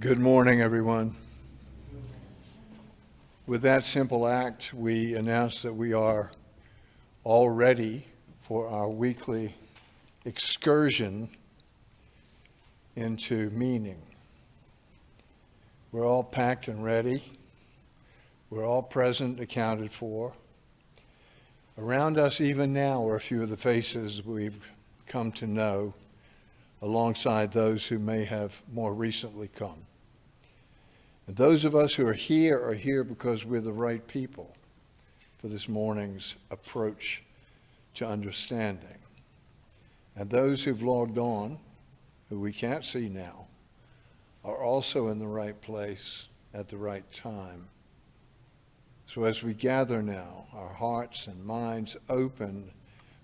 Good morning, everyone. With that simple act, we announce that we are all ready for our weekly excursion into meaning. We're all packed and ready. We're all present, accounted for. Around us even now are a few of the faces we've come to know, alongside those who may have more recently come. And those of us who are here because we're the right people for this morning's approach to understanding. And those who've logged on, who we can't see now, are also in the right place at the right time. So as we gather now, our hearts and minds open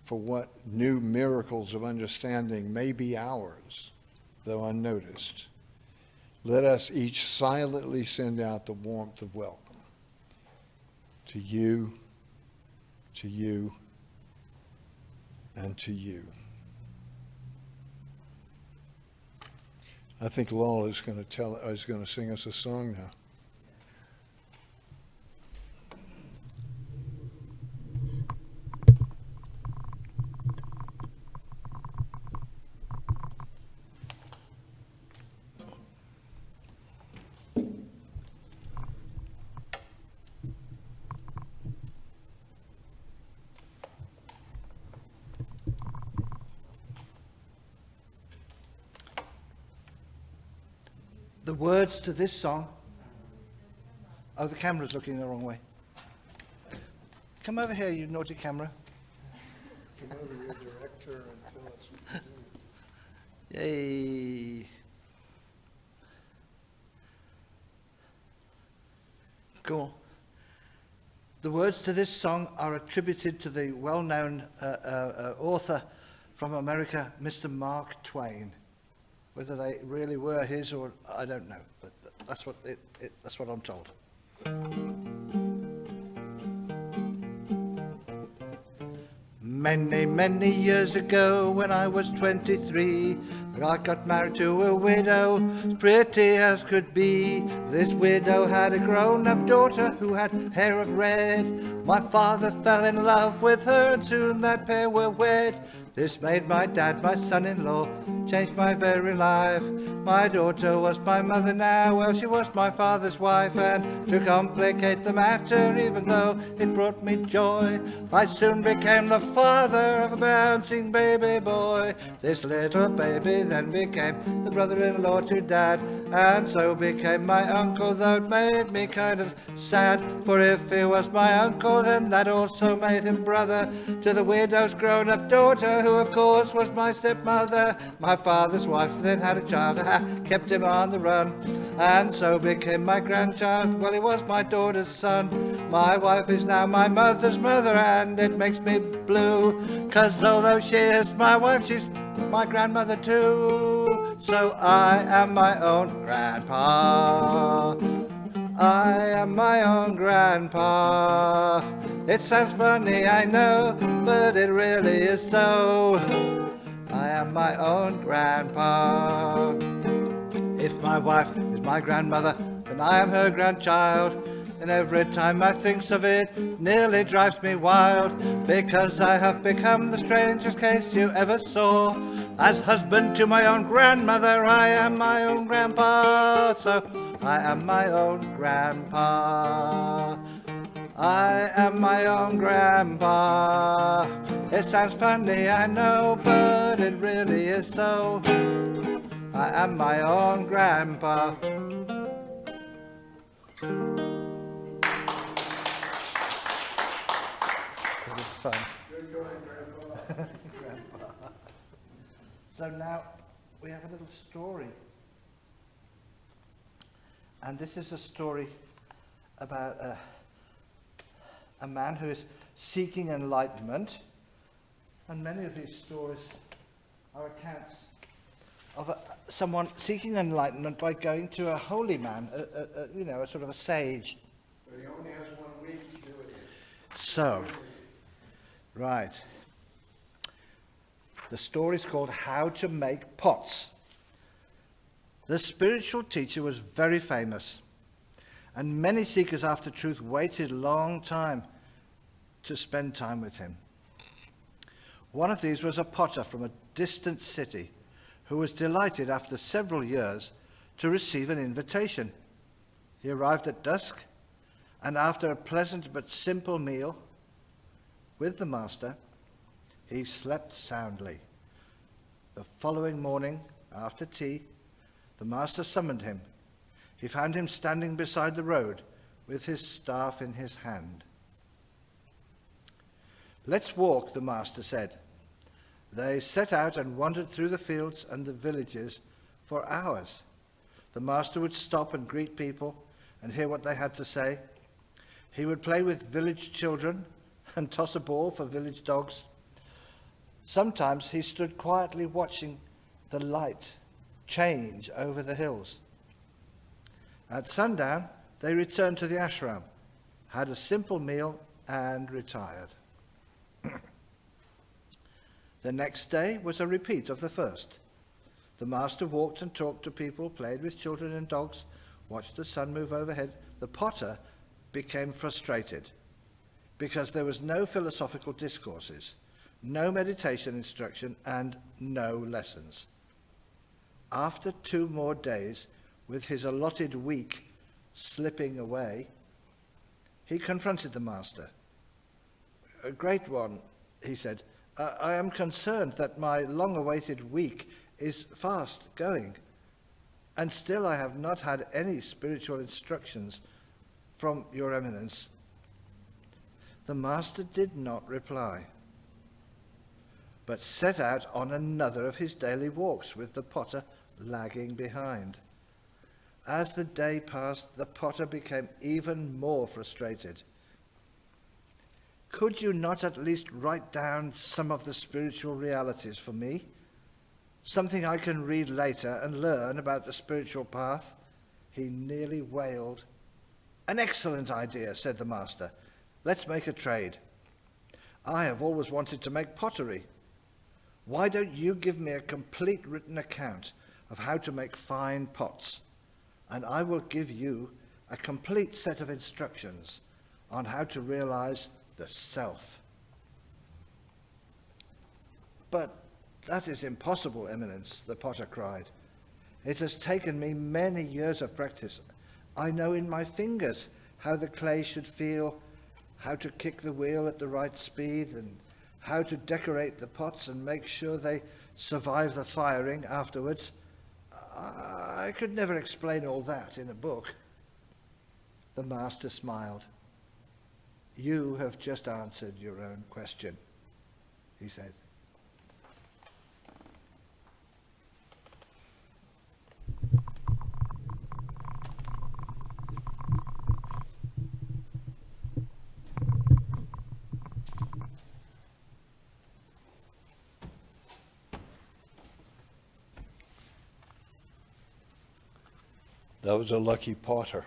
for what new miracles of understanding may be ours, though unnoticed, let us each silently send out the warmth of welcome to you, and to you. I think Lola is going to sing us a song now. The words to this song. Oh, the camera's looking the wrong way. Come over here, you naughty camera. Come over to your director and tell us what to do. Yay. Go on. The words to this song are attributed to the well-known author from America, Mr. Mark Twain. Whether they really were his or I don't know, but that's what I'm told. Many, many years ago, when I was 23, I got married to a widow, as pretty as could be. This widow had a grown-up daughter who had hair of red. My father fell in love with her, and soon that pair were wed. This made my dad, my son-in-law, changed my very life. My daughter was my mother now, well, she was my father's wife. And to complicate the matter, even though it brought me joy, I soon became the father of a bouncing baby boy. This little baby then became the brother-in-law to dad, and so became my uncle, though it made me kind of sad. For if he was my uncle, then that also made him brother to the widow's grown-up daughter, who of course was my stepmother. My father's wife then had a child, kept him on the run, and so became my grandchild. Well, he was my daughter's son. My wife is now my mother's mother, and it makes me blue, 'cause although she is my wife, she's my grandmother too. So I am my own grandpa. I am my own grandpa. It sounds funny, I know, but it really is so. I am my own grandpa. If my wife is my grandmother, then I am her grandchild. And every time I think of it, nearly drives me wild, because I have become the strangest case you ever saw. As husband to my own grandmother, I am my own grandpa. So I am my own grandpa. I am my own grandpa. It sounds funny, I know, but it really is so. I am my own grandpa. Fun. Good going, Grandpa. Grandpa. So now we have a little story. And this is a story about a man who is seeking enlightenment. And many of these stories are accounts of someone seeking enlightenment by going to a holy man, a sort of a sage. But he only has 1 week to do it. So, right. The story is called How to Make Pots. The spiritual teacher was very famous, and many seekers after truth waited a long time to spend time with him. One of these was a potter from a distant city who was delighted after several years to receive an invitation. He arrived at dusk, and after a pleasant but simple meal with the master, he slept soundly. The following morning, after tea, the master summoned him. He found him standing beside the road with his staff in his hand. "Let's walk," the master said. They set out and wandered through the fields and the villages for hours. The master would stop and greet people and hear what they had to say. He would play with village children and toss a ball for village dogs. Sometimes he stood quietly watching the light change over the hills. At sundown, they returned to the ashram, had a simple meal, and retired. The next day was a repeat of the first. The master walked and talked to people, played with children and dogs, watched the sun move overhead. The potter became frustrated because there was no philosophical discourses, no meditation instruction, and no lessons. After 2 more days, with his allotted week slipping away, he confronted the master. "A great one," he said, I am concerned that my long-awaited week is fast going, and still I have not had any spiritual instructions from your eminence." The master did not reply, but set out on another of his daily walks, with the potter lagging behind. As the day passed, the potter became even more frustrated. "Could you not at least write down some of the spiritual realities for me? Something I can read later and learn about the spiritual path?" He nearly wailed. "An excellent idea," said the master. "Let's make a trade. I have always wanted to make pottery. Why don't you give me a complete written account of how to make fine pots, and I will give you a complete set of instructions on how to realize the self." "But that is impossible, Eminence," the potter cried. "It has taken me many years of practice. I know in my fingers how the clay should feel, how to kick the wheel at the right speed, and how to decorate the pots and make sure they survive the firing afterwards. I could never explain all that in a book." The master smiled. "You have just answered your own question," he said. That was a lucky potter.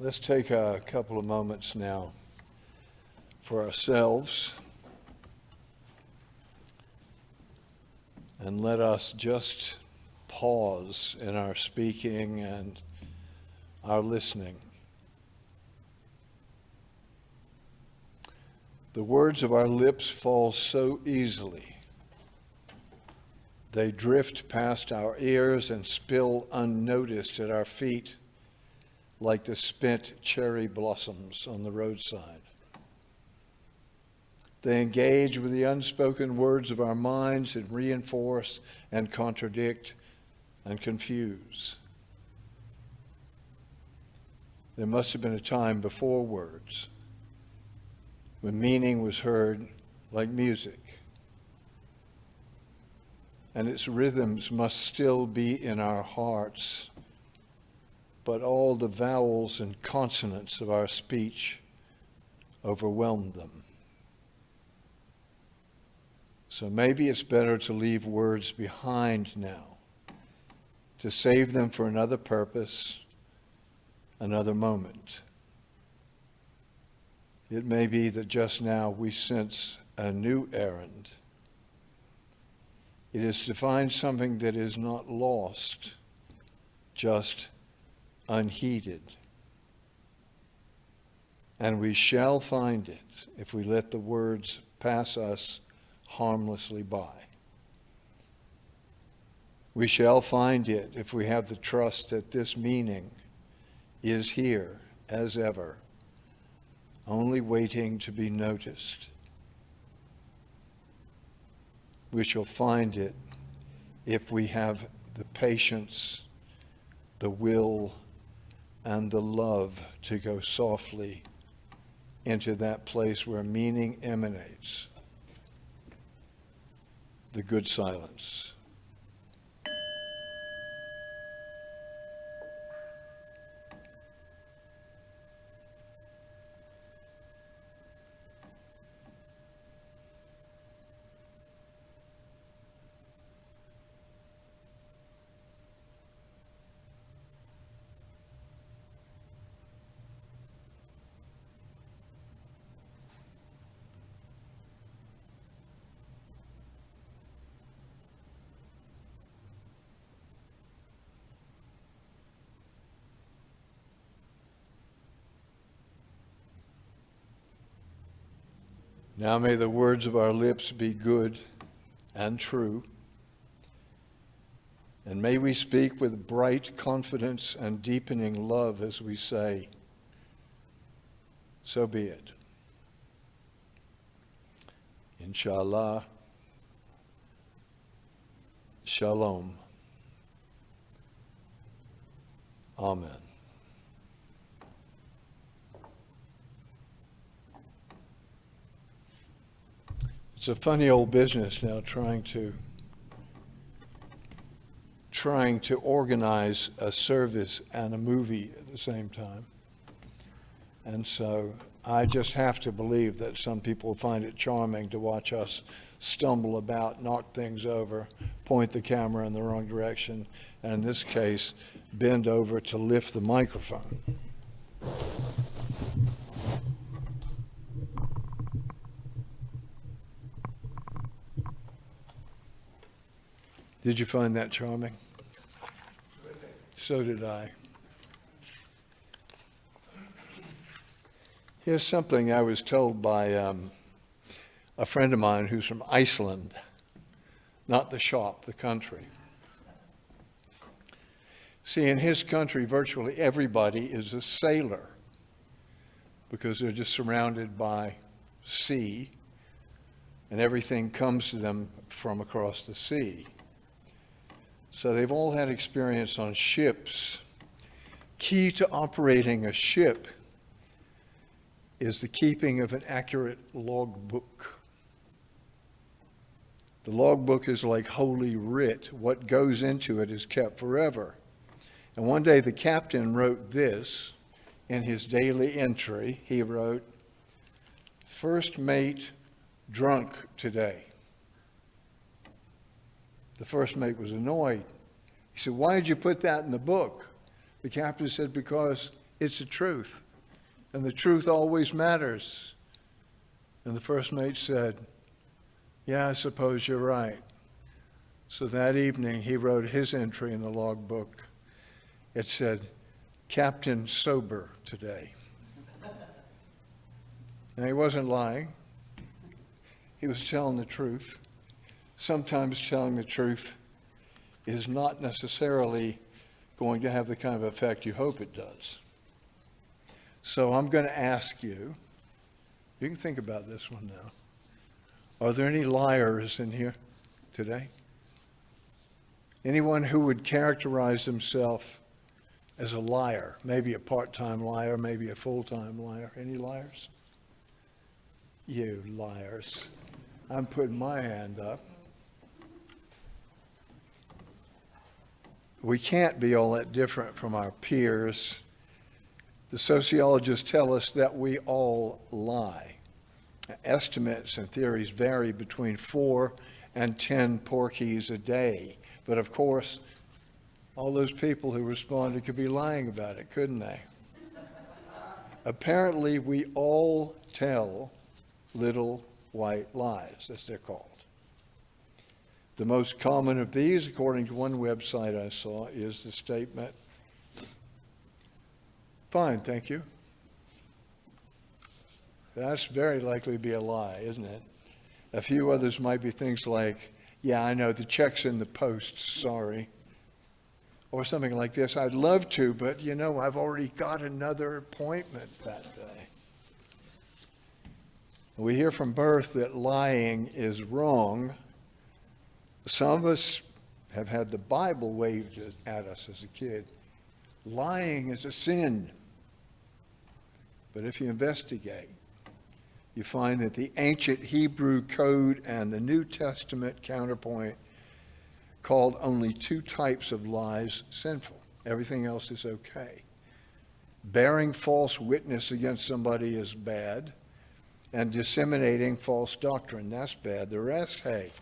Let's take a couple of moments now for ourselves, and let us just pause in our speaking and our listening. The words of our lips fall so easily. They drift past our ears and spill unnoticed at our feet, like the spent cherry blossoms on the roadside. They engage with the unspoken words of our minds and reinforce and contradict and confuse. There must have been a time before words, when meaning was heard like music, and its rhythms must still be in our hearts, but all the vowels and consonants of our speech overwhelmed them. So maybe it's better to leave words behind now, to save them for another purpose, another moment. It may be that just now we sense a new errand. It is to find something that is not lost, just unheeded. And we shall find it if we let the words pass us harmlessly by. We shall find it if we have the trust that this meaning is here as ever, only waiting to be noticed. We shall find it if we have the patience, the will, and the love to go softly into that place where meaning emanates, the good silence. Now may the words of our lips be good and true, and may we speak with bright confidence and deepening love as we say, so be it. Inshallah, shalom, amen. It's a funny old business now trying to organize a service and a movie at the same time. And so I just have to believe that some people find it charming to watch us stumble about, knock things over, point the camera in the wrong direction, and in this case, bend over to lift the microphone. Did you find that charming? So did I. Here's something I was told by a friend of mine who's from Iceland, not the shop, the country. See, in his country, virtually everybody is a sailor because they're just surrounded by sea, and everything comes to them from across the sea. So they've all had experience on ships. Key to operating a ship is the keeping of an accurate logbook. The logbook is like holy writ. What goes into it is kept forever. And one day the captain wrote this in his daily entry. He wrote, "First mate drunk today." The first mate was annoyed. He said, "Why did you put that in the book?" The captain said, "Because it's the truth, and the truth always matters." And the first mate said, "Yeah, I suppose you're right." So that evening, he wrote his entry in the logbook. It said, "Captain sober today." Now, he wasn't lying. He was telling the truth. Sometimes telling the truth is not necessarily going to have the kind of effect you hope it does. So I'm going to ask you, you can think about this one now. Are there any liars in here today? Anyone who would characterize himself as a liar, maybe a part-time liar, maybe a full-time liar? Any liars? You liars. I'm putting my hand up. We can't be all that different from our peers. The sociologists tell us that we all lie. Estimates and theories vary between 4 and 10 porkies a day. But of course, all those people who responded could be lying about it, couldn't they? Apparently, we all tell little white lies, as they're called. The most common of these, according to one website I saw, is the statement, "Fine, thank you." That's very likely to be a lie, isn't it? A few others might be things like, "Yeah, I know, the check's in the post, sorry." Or something like this, "I'd love to, but you know, I've already got another appointment that day." We hear from birth that lying is wrong. Some of us have had the Bible waved at us as a kid. Lying is a sin. But if you investigate, you find that the ancient Hebrew code and the New Testament counterpoint called only two types of lies sinful. Everything else is okay. Bearing false witness against somebody is bad, and disseminating false doctrine, that's bad. The rest, hey,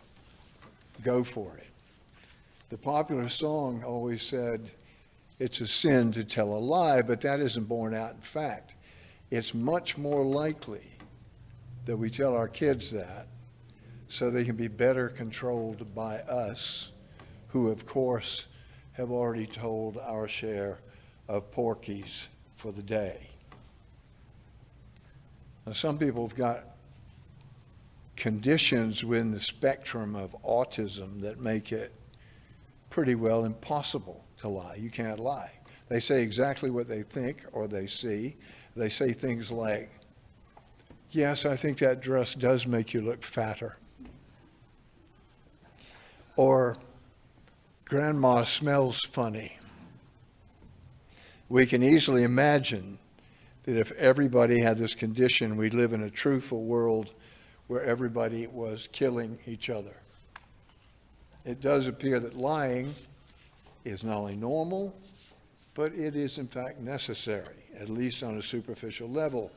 go for it. The popular song always said, it's a sin to tell a lie, but that isn't borne out in fact. It's much more likely that we tell our kids that so they can be better controlled by us, who, of course, have already told our share of porkies for the day. Now, some people have got conditions within the spectrum of autism that make it pretty well impossible to lie. You can't lie. They say exactly what they think or they see. They say things like, "Yes, I think that dress does make you look fatter." Or, "Grandma smells funny." We can easily imagine that if everybody had this condition, we'd live in a truthful world where everybody was killing each other. It does appear that lying is not only normal, but it is in fact necessary, at least on a superficial level.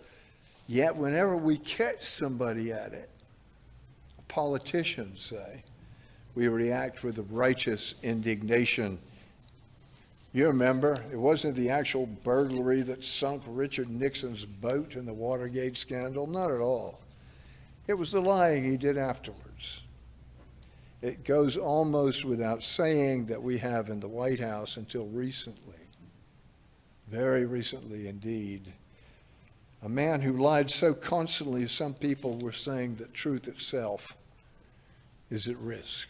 Yet whenever we catch somebody at it, politicians say, we react with a righteous indignation. You remember, it wasn't the actual burglary that sunk Richard Nixon's boat in the Watergate scandal. Not at all. It was the lying he did afterwards. It goes almost without saying that we have in the White House until recently, very recently indeed, a man who lied so constantly some people were saying that truth itself is at risk.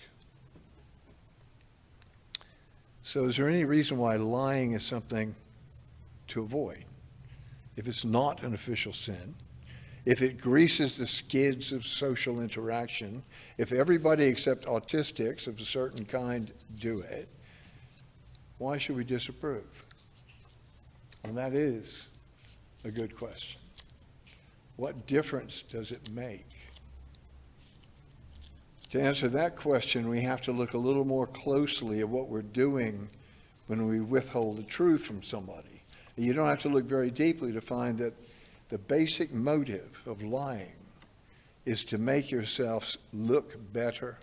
So is there any reason why lying is something to avoid? If it's not an official sin, if it greases the skids of social interaction, if everybody except autistics of a certain kind do it, why should we disapprove? And that is a good question. What difference does it make? To answer that question, we have to look a little more closely at what we're doing when we withhold the truth from somebody. And you don't have to look very deeply to find that the basic motive of lying is to make yourselves look better,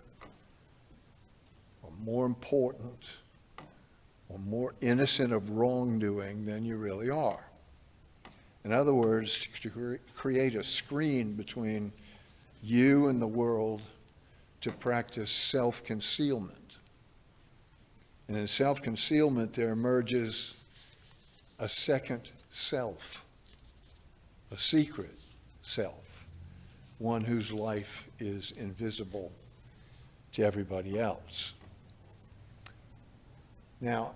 or more important, or more innocent of wrongdoing than you really are. In other words, to create a screen between you and the world, to practice self-concealment. And in self-concealment, there emerges a second self, a secret self, one whose life is invisible to everybody else. Now,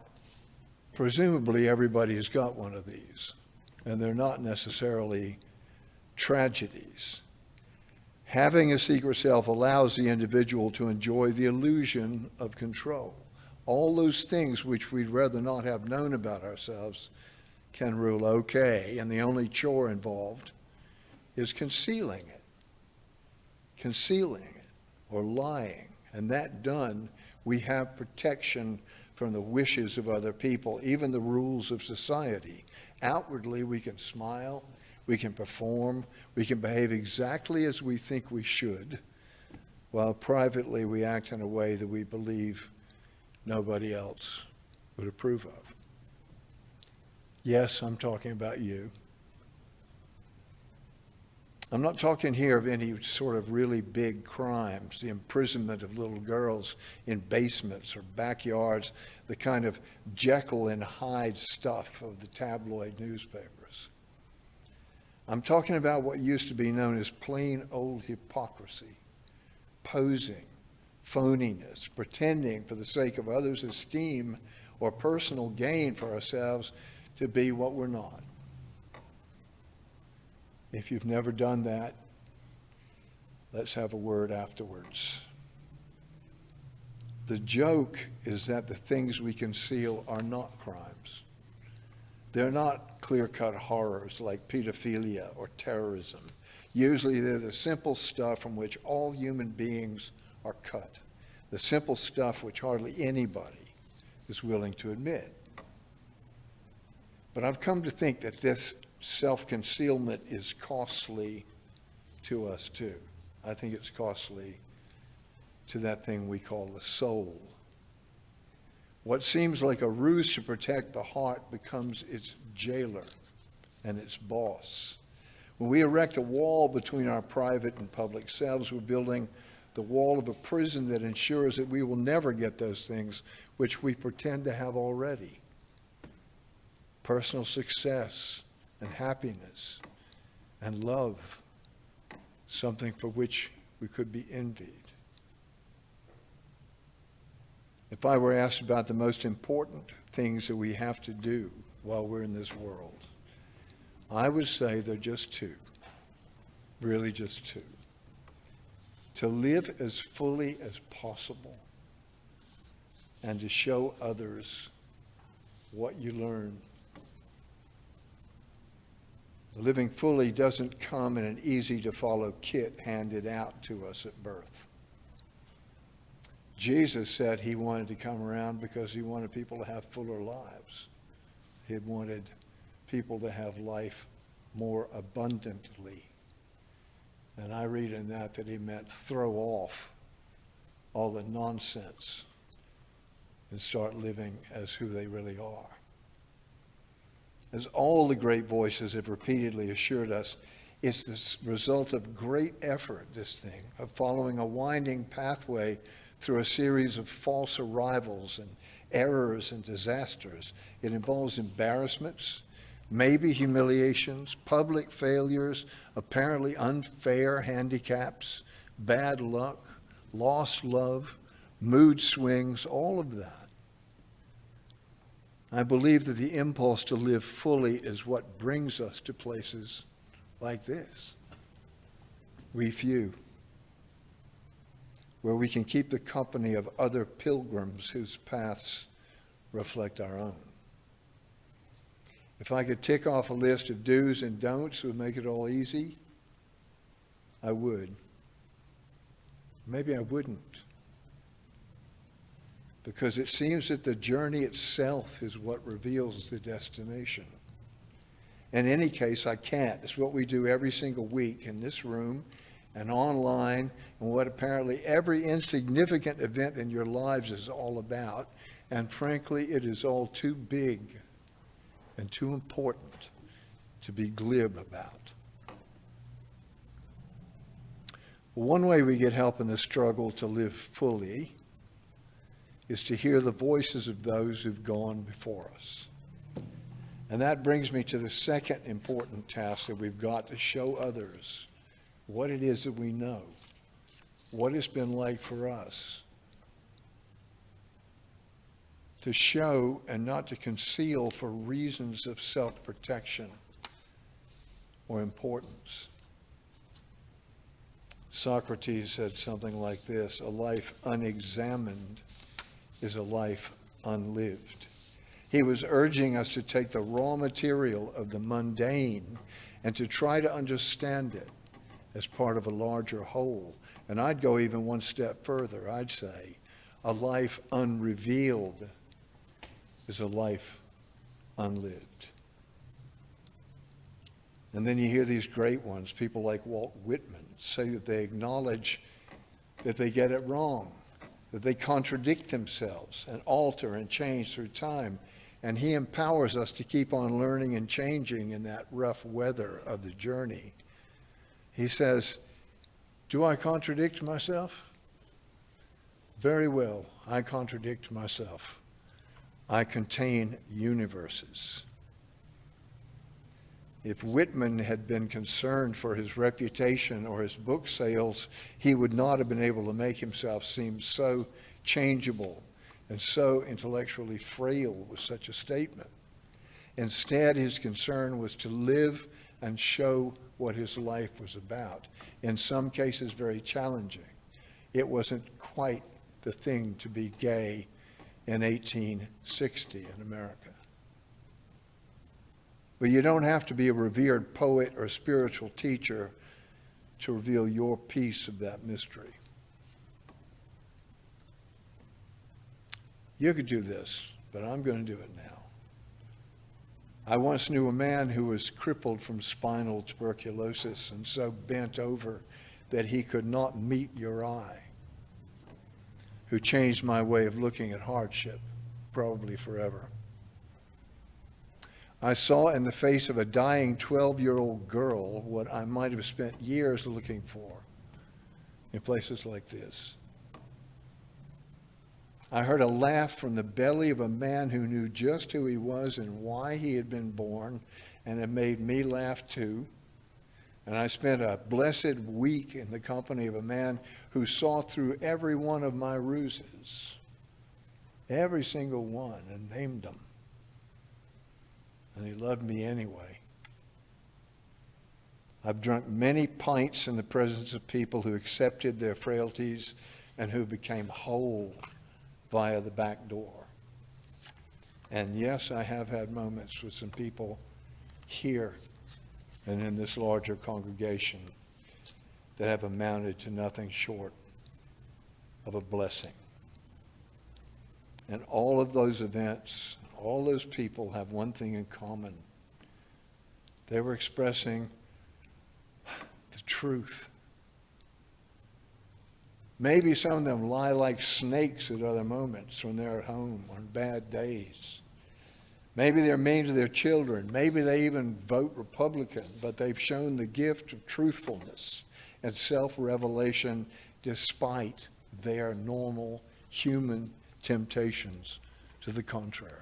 presumably everybody has got one of these, and they're not necessarily tragedies. Having a secret self allows the individual to enjoy the illusion of control. All those things which we'd rather not have known about ourselves can rule okay, and the only chore involved is concealing it, or lying. And that done, we have protection from the wishes of other people, even the rules of society. Outwardly, we can smile, we can perform, we can behave exactly as we think we should, while privately we act in a way that we believe nobody else would approve of. Yes, I'm talking about you. I'm not talking here of any sort of really big crimes, the imprisonment of little girls in basements or backyards, the kind of Jekyll and Hyde stuff of the tabloid newspapers. I'm talking about what used to be known as plain old hypocrisy, posing, phoniness, pretending for the sake of others' esteem or personal gain for ourselves to be what we're not. If you've never done that, let's have a word afterwards. The joke is that the things we conceal are not crimes. They're not clear-cut horrors like pedophilia or terrorism. Usually they're the simple stuff from which all human beings are cut, the simple stuff which hardly anybody is willing to admit. But I've come to think that this self-concealment is costly to us too. I think it's costly to that thing we call the soul. What seems like a ruse to protect the heart becomes its jailer and its boss. When we erect a wall between our private and public selves, we're building the wall of a prison that ensures that we will never get those things which we pretend to have already. Personal success and happiness and love, something for which we could be envied. If I were asked about the most important things that we have to do while we're in this world, I would say they're just two, really just two. To live as fully as possible and to show others what you learn. Living fully doesn't come in an easy-to-follow kit handed out to us at birth. Jesus said he wanted to come around because he wanted people to have fuller lives. He wanted people to have life more abundantly. And I read in that he meant throw off all the nonsense and start living as who they really are. As all the great voices have repeatedly assured us, it's the result of great effort, this thing, of following a winding pathway through a series of false arrivals and errors and disasters. It involves embarrassments, maybe humiliations, public failures, apparently unfair handicaps, bad luck, lost love, mood swings, all of that. I believe that the impulse to live fully is what brings us to places like this. We few, where we can keep the company of other pilgrims whose paths reflect our own. If I could tick off a list of do's and don'ts that would make it all easy, I would. Maybe I wouldn't. Because it seems that the journey itself is what reveals the destination. In any case, I can't. It's what we do every single week in this room and online, and what apparently every insignificant event in your lives is all about. And frankly, it is all too big and too important to be glib about. One way we get help in the struggle to live fully is to hear the voices of those who've gone before us. And that brings me to the second important task that we've got to show others what it is that we know, what it's been like for us. To show and not to conceal for reasons of self-protection or importance. Socrates said something like this: a life unexamined is a life unlived. He was urging us to take the raw material of the mundane and to try to understand it as part of a larger whole. And I'd go even one step further. I'd say a life unrevealed is a life unlived. And then you hear these great ones, people like Walt Whitman, say that they acknowledge that they get it wrong, that they contradict themselves and alter and change through time. And he empowers us to keep on learning and changing in that rough weather of the journey. He says, do I contradict myself? Very well, I contradict myself. I contain universes. If Whitman had been concerned for his reputation or his book sales, he would not have been able to make himself seem so changeable and so intellectually frail with such a statement. Instead, his concern was to live and show what his life was about. In some cases, very challenging. It wasn't quite the thing to be gay in 1860 in America. But you don't have to be a revered poet or spiritual teacher to reveal your piece of that mystery. You could do this, but I'm going to do it now. I once knew a man who was crippled from spinal tuberculosis and so bent over that he could not meet your eye, who changed my way of looking at hardship, probably forever. I saw in the face of a dying 12-year-old girl what I might have spent years looking for in places like this. I heard a laugh from the belly of a man who knew just who he was and why he had been born, and it made me laugh too. And I spent a blessed week in the company of a man who saw through every one of my ruses, every single one, and named them. And he loved me anyway. I've drunk many pints in the presence of people who accepted their frailties and who became whole via the back door. And yes, I have had moments with some people here and in this larger congregation that have amounted to nothing short of a blessing. And all of those events, all those people have one thing in common. They were expressing the truth. Maybe some of them lie like snakes at other moments when they're at home on bad days. Maybe they're mean to their children. Maybe they even vote Republican, but they've shown the gift of truthfulness and self-revelation despite their normal human temptations to the contrary.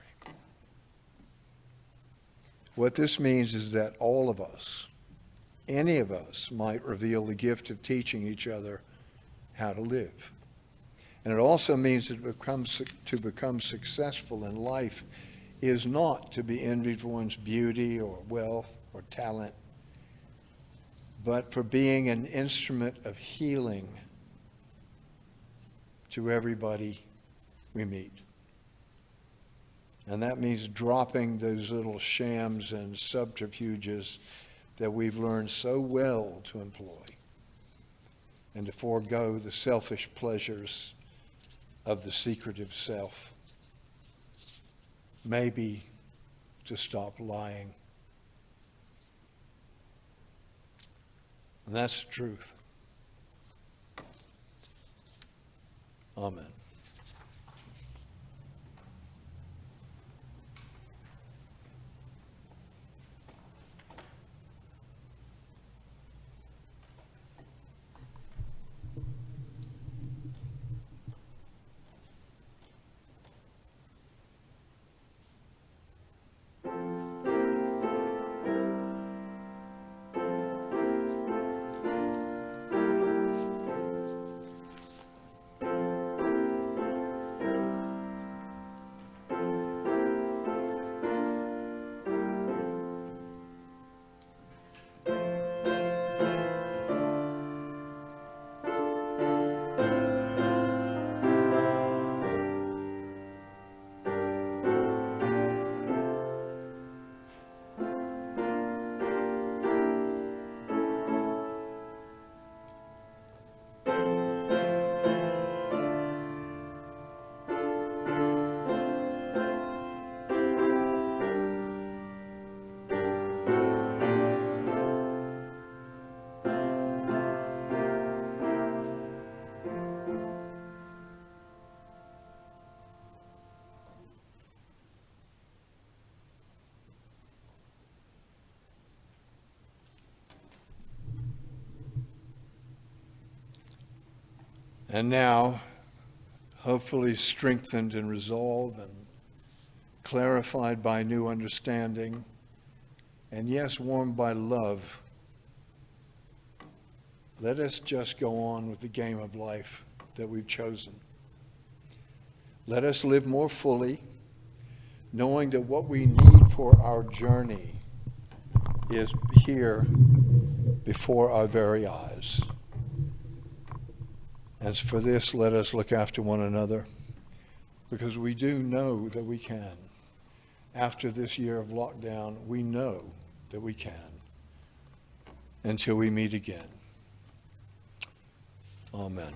What this means is that all of us, any of us, might reveal the gift of teaching each other how to live. And it also means that to become successful in life is not to be envied for one's beauty or wealth or talent, but for being an instrument of healing to everybody we meet. And that means dropping those little shams and subterfuges that we've learned so well to employ, and to forego the selfish pleasures of the secretive self. Maybe to stop lying. And that's the truth. Amen. And now, hopefully strengthened in resolve and clarified by new understanding, and yes, warmed by love, let us just go on with the game of life that we've chosen. Let us live more fully, knowing that what we need for our journey is here before our very eyes. As for this, let us look after one another, because we do know that we can. After this year of lockdown, we know that we can, until we meet again. Amen.